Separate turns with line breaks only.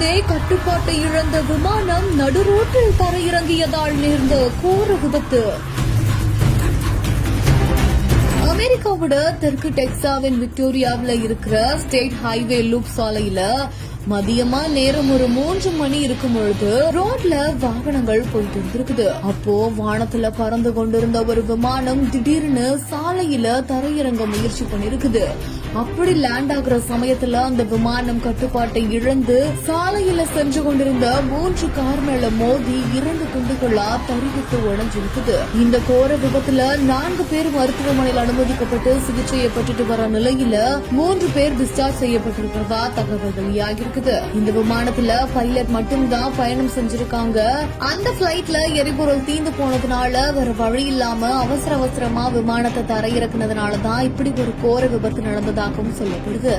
போதே கட்டுப்பாட்டை இழந்த விமானம் நடுரோட்டில் தரையிறங்கியதால் நேர்ந்த கோர விபத்து. அமெரிக்காவோட தெற்கு டெக்சாவின் விக்டோரியாவில் இருக்கிற ஸ்டேட் ஹைவே லூப் சாலையில மதியமா நேரம் ஒரு 3 மணி இருக்கும் பொழுது ரோட்ல வாகனங்கள் போயிட்டு இருந்திருக்குது. அப்போ வானத்துல பறந்து கொண்டிருந்த ஒரு விமானம் திடீர்னு சாலையில தரையிறங்க முயற்சி பண்ணிருக்குது. அப்படி லேண்ட் ஆகுற சமயத்துல அந்த விமானம் கட்டுப்பாட்டை இழந்து சாலையில சென்று கொண்டிருந்த 3 கார் மேல மோதி 2 துண்டுகளா தறிவிட்டு உடைஞ்சிருக்குது. இந்த கோர விபத்துல 4 பேர் மருத்துவமனையில் அனுமதிக்கப்பட்டு சிகிச்சையை பெற்றுட்டு வர நிலையில 3 பேர் டிஸ்சார்ஜ் செய்யப்பட்டிருக்கிறதா தகவல் வெளியாகிருக்கு. இந்த விமானத்துல பைலட் மட்டும்தான் பயணம் செஞ்சிருக்காங்க. அந்த பிளைட்ல எரிபொருள் தீந்து போனதுனால வேற வழி இல்லாம அவசரமா விமானத்தை தரையிறக்குனதுனாலதான் இப்படி ஒரு கோர விபத்து நடந்ததாகவும் சொல்லப்படுது.